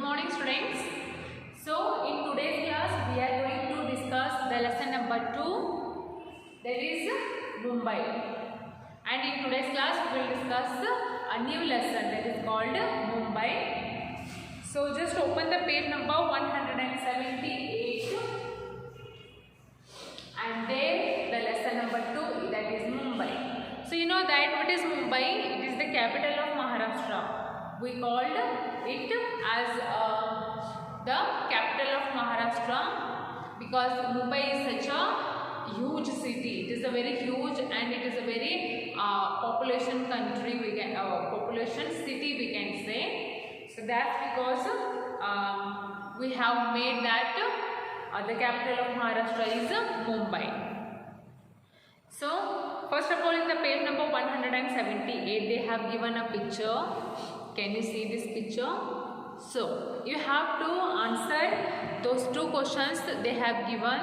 morning students. So in today's class we are going to discuss the lesson number 2, that is Mumbai. And in today's class we will discuss a new lesson that is called Mumbai. So just open the page number 178 and there the lesson number 2, that is Mumbai. So you know that what is Mumbai? It is the capital of Maharashtra. We called it as the capital of Maharashtra because Mumbai is such a huge city. It is a very huge and it is a very population country, we can population city we can say. So that's because we have made that the capital of Maharashtra is Mumbai. So first of all, in the page number 178 they have given a picture. Can you see this picture? So you have to answer those two questions they have given.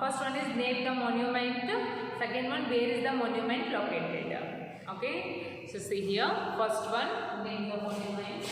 First one is name the monument. Second one, where is the monument located? Okay, so see here, first one, name the monument.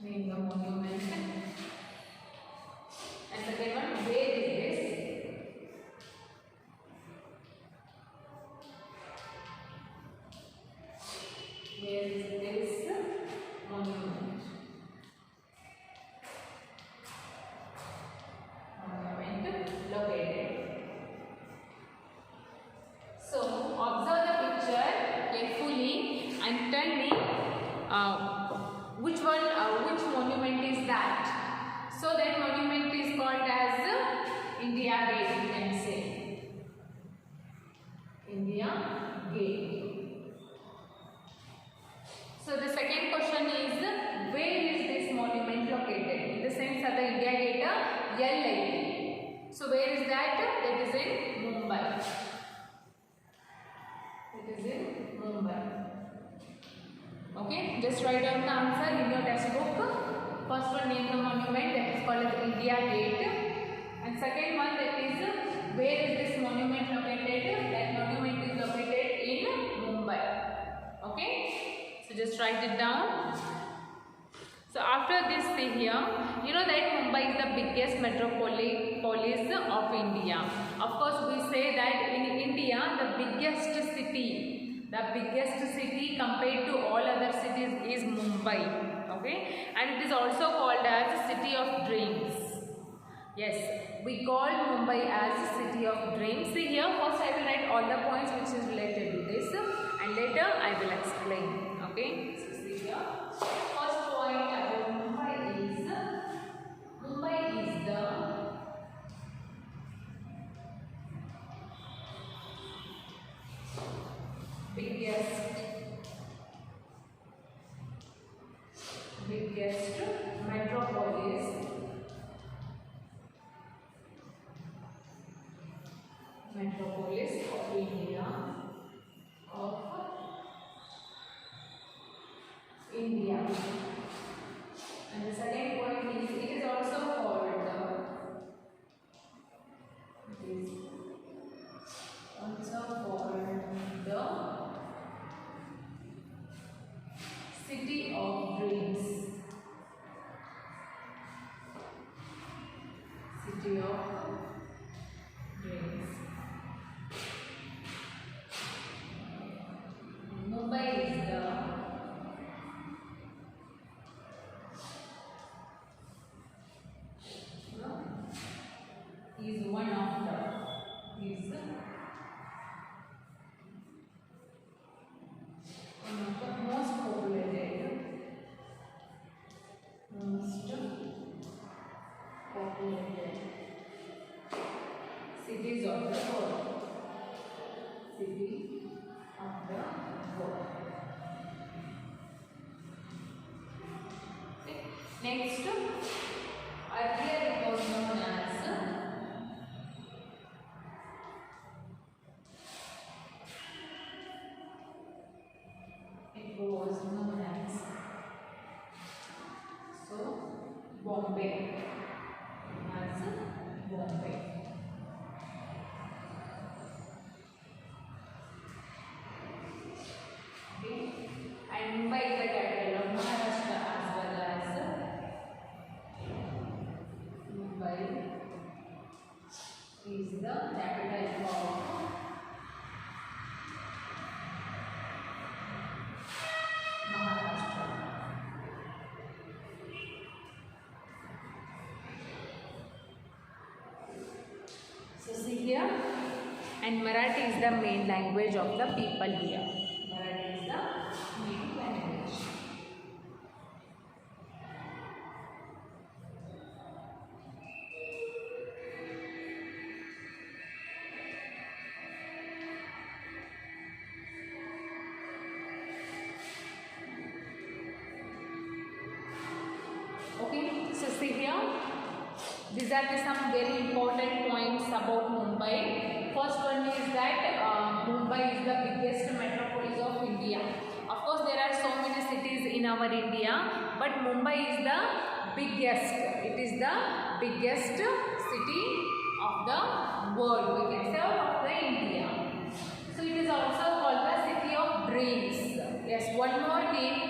Name the monument. And second one, where is this? Where is this monument? Monument located. So observe the picture carefully and tell me which monument is that? So that monument is called as India Gate, you can say. India Gate. So the second question is, where is this monument located? In the sense of the India Gate, L-I-T. So where is that? That is in Mumbai. It is in Mumbai. Okay, just write down the answer in your textbook. First one, name the monument, that is called as India Gate. And second one, that is where is this monument located? That monument is located in Mumbai. Okay, so just write it down. So after this, see here, you know that Mumbai is the biggest metropolis of India. Of course, we say that in India, the biggest city compared to all other cities is Mumbai. Okay, and it is also called as City of Dreams. Yes, we call Mumbai as City of Dreams. See here, first I will write all the points which is related to this, and later I will explain. Okay, so see here, first point about Mumbai is the biggest metropolis of India, and the second point is it is also called the City of Dreams. City of Dreams. Mumbai is one of the most populated cities of the world. City of the world. Okay. Next, earlier it was known as Bombay. is the capital of Maharashtra. So see here, and Marathi is the main language of the people here. Marathi is the main language. Okay, so see here, these are some very important points about Mumbai. First one is that Mumbai is the biggest metropolis of India. Of course, there are so many cities in our India, but Mumbai is the biggest. It is the biggest city of the world, we can say, of the India. So it is also called the city of dreams. Yes, one more name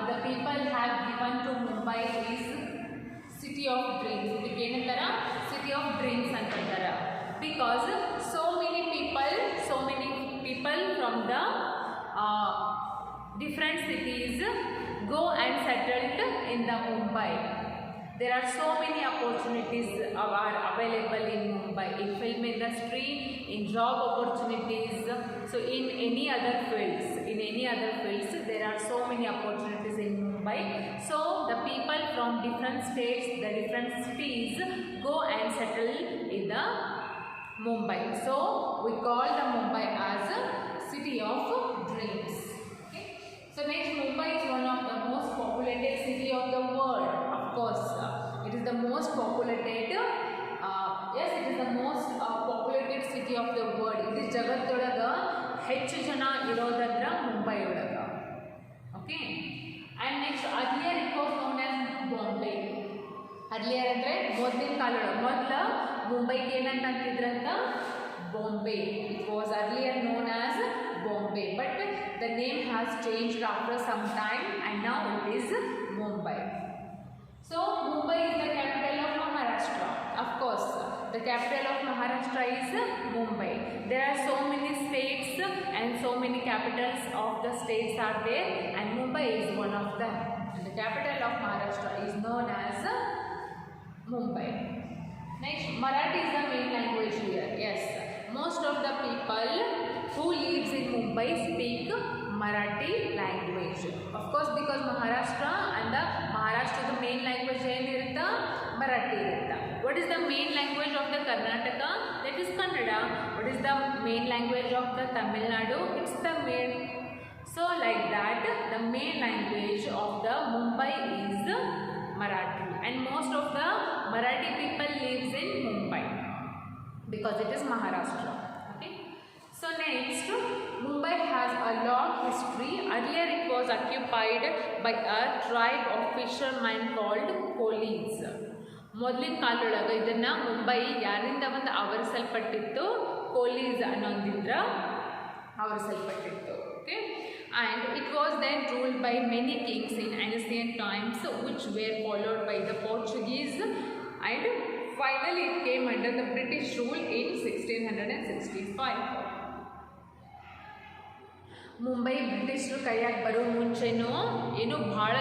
the people have given to Mumbai is city of dreams. City of dreams antarara, because so many people from the different cities go and settled in the Mumbai. There are so many opportunities are available in Mumbai, in film industry, in job opportunities, so in any other fields, there are so many opportunities in Mumbai. So the people from different states, the different cities go and settle in the Mumbai. So we call the Mumbai as a city of dreams. Okay. So next, Mumbai is one of the most populated city of the world. Of course, it is the most populated. Yes, it is the most populated city of the world. It is ಜಗತ್ತೊಳಗ ಹೆಚ್ಚು ಜನ ಇರೋದಂದ್ರ ಮುಂಬೈ ಒಳಗ. Okay. And next, earlier it was known as Bombay. Earlier ಅಂದ್ರೆ ಮೊದಲಿನ ಕಾಲದೊಳಗ ಮೊದಲ ಮುಂಬೈಗೆ ಏನಂತ ಅಂತಿದ್ರಂತ Bombay. It was earlier known as Bombay, but the name has changed after some time and now it is Mumbai. So Mumbai is the capital of Maharashtra. Of course, the capital of Maharashtra is Mumbai. There are so many states and so many capitals of the states are there, and Mumbai is one of them. And the capital of Maharashtra is known as Mumbai. Next, Marathi is the main language here. Yes, most of the people who lives in Mumbai speak Marathi language. Of course, because Maharashtra and the main language is Marathi. What is the main language of the Karnataka? That is Kannada. What is the main language of the Tamil Nadu? It's Tamil. So like that, the main language of the Mumbai is Marathi, and most of the Marathi people lives in Mumbai because it is Maharashtra. Okay. So next, Mumbai has a long history. Earlier it was occupied by a tribe of fishermen called Colis. ಮೊದಲಿನ ಕಾಲದೊಳಗೆ ಇದನ್ನು ಮುಂಬೈ ಯಾರಿಂದ ಒಂದು ಆವರಿಸಲ್ಪಟ್ಟಿತ್ತು? Police ಅನ್ನೋದ್ರಿಂದ ಆವರಿಸಲ್ಪಟ್ಟಿತ್ತು. Okay. And it was then ruled by many kings in ancient times, which were followed by the Portuguese, and finally it came under the British rule in 1665. Mumbai ಬ್ರಿಟಿಷರು ಕೈಯಾಗಿ ಬರೋ ಮುಂಚೆನೂ ಭಾಳ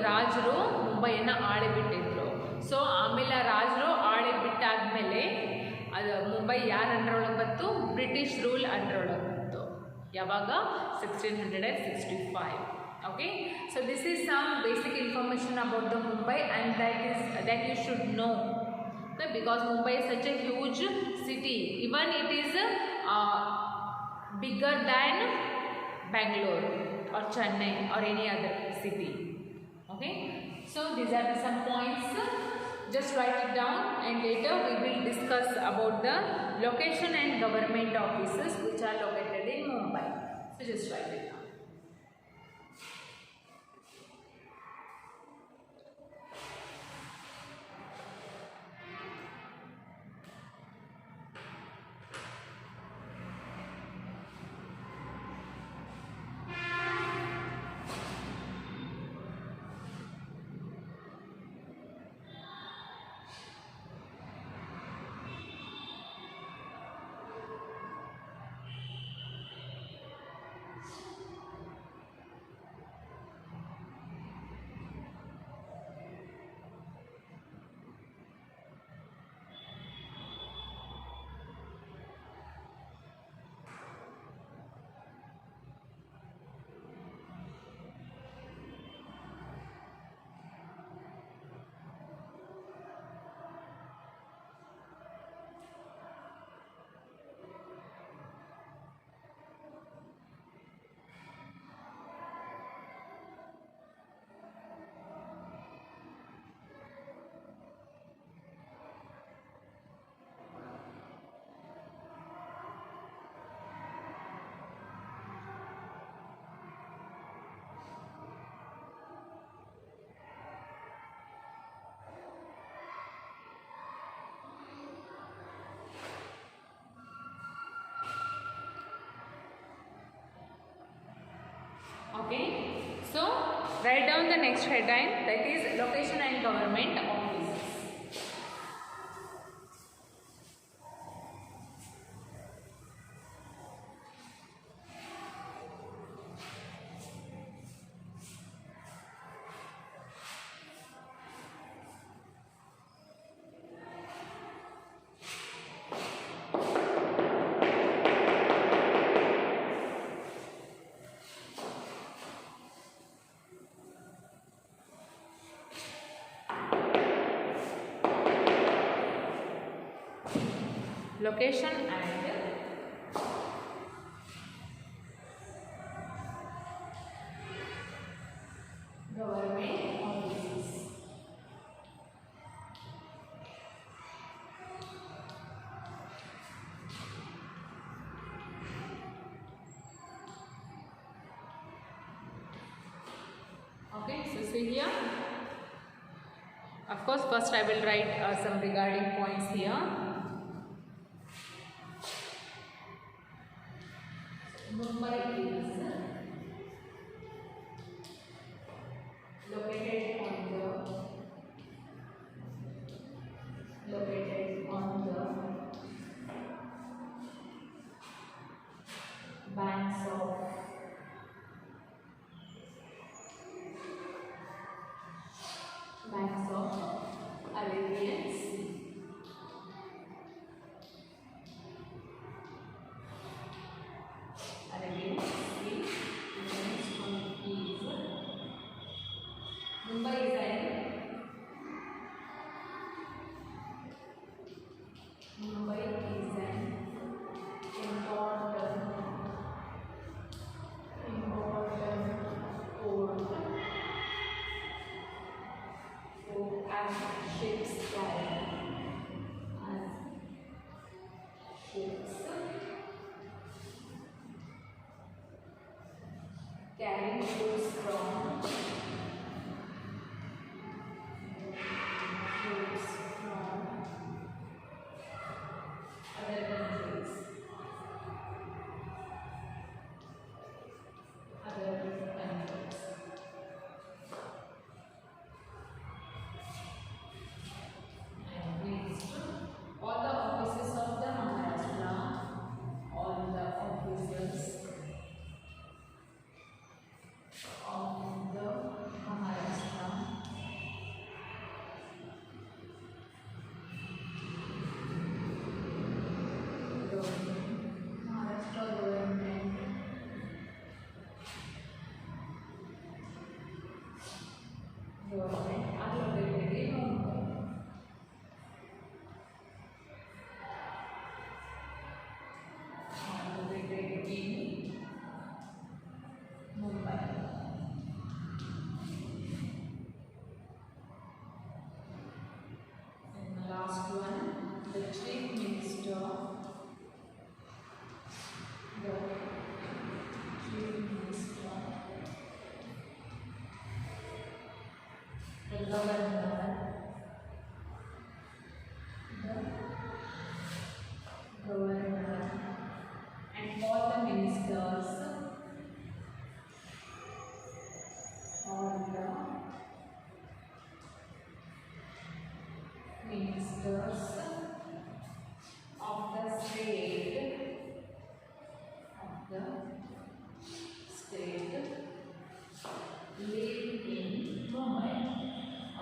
ರಾಜರು ಮುಂಬೈಯನ್ನು ಆಳಿಬಿಟ್ಟಿದ್ರು. So ಆಮೇಲೆ ರಾಜರು ಆಳಿಬಿಟ್ಟಾದ್ಮೇಲೆ ಅದು ಮುಂಬೈ ಯಾರ ಅಂಡರೊಳಗೆ ಬಂತು? ಬ್ರಿಟಿಷ್ ರೂಲ್ ಅಂಡರೊಳಗೆ ಬಂತು. ಯಾವಾಗ? 1665. Okay, so this is some basic information about the Mumbai, and that you should know. Okay, because Mumbai is such a huge city. Even it is bigger than Bangalore or Chennai or any other city. Okay, so these are some points. Just write it down, and later we will discuss about the location and government offices which are located in Mumbai. So just write it down. Okay, so write down the next headline, that is location and government offices. Location and government offices. Okay, so see here. Of course, first I will write some regarding points here. Mumbai is located on the banks of Arabian Sea. Arabian Sea. The next one is Mumbai is an important port as ships carrying goods from other countries. And next, all the offices of the Maharashtra, all the offices of the Maharashtra government are located in Mumbai. Located in Mumbai. And the last one, the Chief Minister. The governor, and all the ministers, of the state live in Mumbai.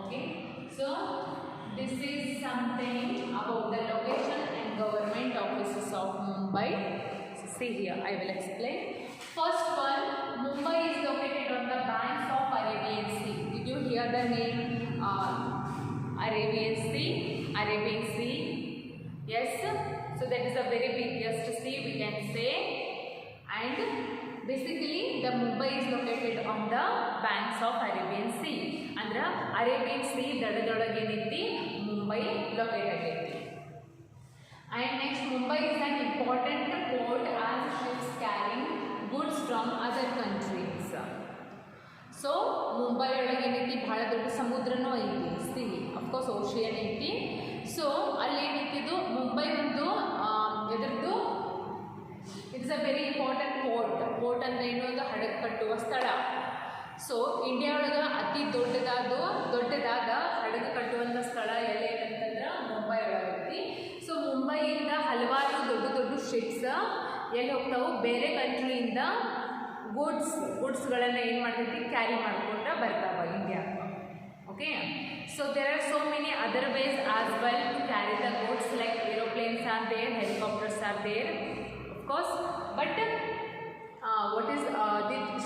Okay, so this is something about the location and government offices of Mumbai. So see here, I will explain. First one, Mumbai is located on the banks of Arabian Sea. Did you hear the name Arabian Sea? Arabian Sea. Yes. So that is a very biggest sea, we can say. And basically the Mumbai is located on the banks of Arabian Sea. Andra Arabian Sea dadadolage Mumbai located. And next, Mumbai is an important port as ships carrying goods from other countries. So Mumbai ಒಳಗೆ ಏನೈತಿ ಬಹಳ ದೊಡ್ಡ ಸಮುದ್ರನೂ ಐತಿ, sea of course ocean ಐತಿ. So ಅಲ್ಲಿ ಏನೈತಿದು ಮುಂಬೈ ಒಂದು ಎದರದ್ದು it's a very important port. Port ಅಂದ್ರೆ ಏನು, ಒಂದು ಹಡಗು ಕಟ್ಟುವ ಸ್ಥಳ. ಸೊ ಇಂಡಿಯಾ ಒಳಗೆ ಅತಿ ದೊಡ್ಡದಾದ ಹಡಗು ಕಟ್ಟುವಂಥ ಸ್ಥಳ ಎಲ್ಲಿ ಅಂತಂದ್ರೆ ಮುಂಬೈ ಒಳಗೈತಿ. ಸೊ ಮುಂಬೈಯಿಂದ ಹಲವಾರು ದೊಡ್ಡ ಶಿಪ್ಸ್ ಎಲ್ಲಿ ಹೋಗ್ತಾವೆ, ಬೇರೆ ಕಂಟ್ರಿಯಿಂದ ಗುಡ್ಸ್ಗಳನ್ನು ಏನು ಮಾಡ್ತೈತಿ, ಕ್ಯಾರಿ ಮಾಡ್ಕೊಂಡ ಬರ್ತಾವೆ ಇಂಡಿಯಾಕ್ಕೆ. Okay, so there are so many other ways as well to carry the goods, like aeroplanes are there, helicopters are there of course, but the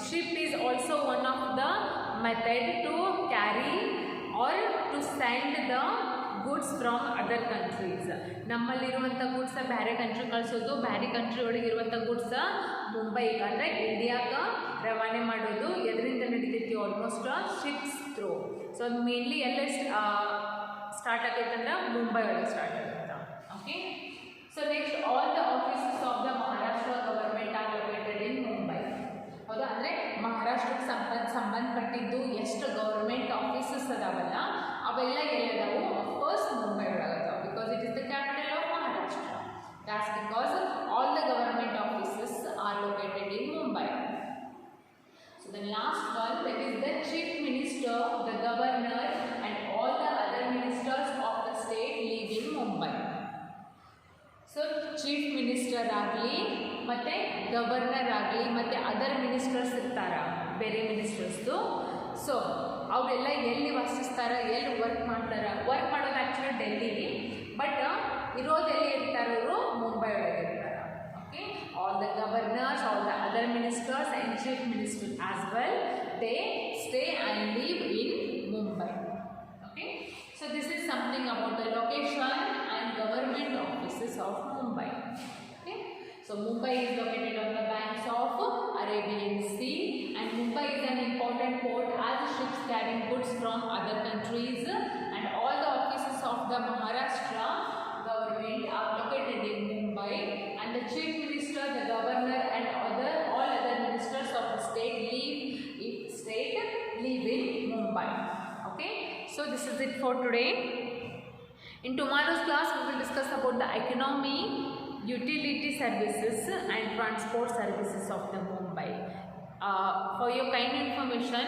ship is also one of the method to carry or to send the goods from other countries. ನಮ್ಮಲ್ಲಿರುವಂಥ ಗೂಡ್ಸ ಬೇರೆ country ಕಳಿಸೋದು, ಬೇರೆ country ಒಳಗಿರುವಂಥ ಗೂಡ್ಸ ಮುಂಬೈಗೆ ಅಂದರೆ ಇಂಡಿಯಾಗೆ ರವಾನೆ ಮಾಡೋದು ಎದರಿಂದ ನಡೀತೈತಿ, ಆಲ್ಮೋಸ್ಟ್ ಶಿಪ್ಸ್ ಥ್ರೂ. ಸೊ ಅದು ಮೇನ್ಲಿ ಎಲ್ಲ ಸ್ಟಾರ್ಟ್ ಆಗೈತೆ ಅಂದ್ರೆ ಮುಂಬೈ ಒಳಗೆ ಸ್ಟಾರ್ಟ್ ಆಗುತ್ತೆ. Okay, so next all the offices of the Maharashtra government are located in Mumbai. ಹೌದಾ, ಅಂದರೆ ಮಹಾರಾಷ್ಟ್ರಕ್ಕೆ ಸಂಬಂಧಪಟ್ಟಿದ್ದು ಎಷ್ಟು ಗೌರ್ಮೆಂಟ್ ಆಫೀಸಸ್ ಅದಾವಲ್ಲ ಅವೆಲ್ಲ ಎಲ್ಲದಾವು ಅಫ್ಕೋರ್ಸ್ ಮುಂಬೈ ಒಳಗದಾವ, because it is the capital of Maharashtra. That's because all the government offices are located in Mumbai. So the last one, that is the chief minister, the governor and all the other ministers of the state live in Mumbai. So chief minister ಆಗಲಿ ಮತ್ತು governor ಆಗಲಿ ಮತ್ತು other ministers ಇರ್ತಾರ, ಬೇರೆ ಮಿನಿಸ್ಟರ್ಸ್ದು. So ಅವರೆಲ್ಲ ಎಲ್ಲಿ ವಾಸಿಸ್ತಾರೆ, ಎಲ್ಲಿ work ಮಾಡ್ತಾರೆ, ವರ್ಕ್ ಮಾಡೋದು ಆ್ಯಕ್ಚುಲಿ ಡೆಲ್ಲಿ, ಬಟ್ ಇರೋದು ಎಲ್ಲಿ ಇರ್ತಾರೆ, ಅವರು ಮುಂಬೈ ಒಳಗೆ ಇರ್ತಾರೆ. Okay, all the governors, all the other ministers and chief minister as well, they stay and live in Mumbai. Okay, so this is something about the location and government offices of Mumbai. Okay, so Mumbai is located on the banks of Arabian Sea, and Mumbai is an important port as ships carrying goods from other countries, and all the offices of the Maharashtra government are located in Mumbai, and the chief minister, the governor and all other ministers of the state live in Mumbai. Okay, so this is it for today. In tomorrow's class we will discuss about the economy, utility services and transport services of the Mumbai. For your kind information,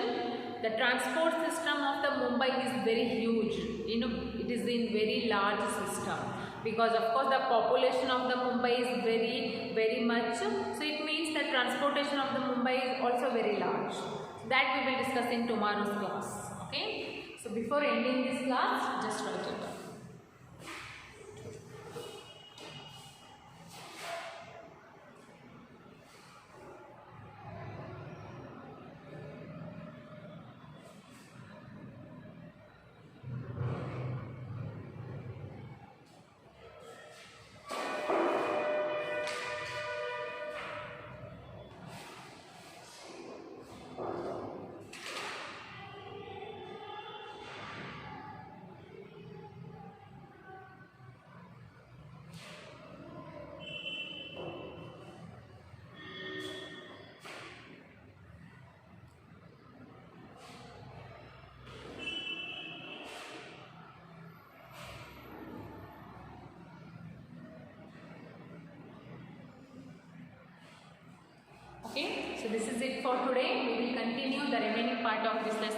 the transport system of the Mumbai is very huge. You know, it is in very large system, because of course the population of the Mumbai is very much, so it means the transportation of the Mumbai is also very large. That we will discuss in tomorrow's class. Okay, so before ending this class, just write it down. Okay, so this is it for today. We will continue the remaining part of this lesson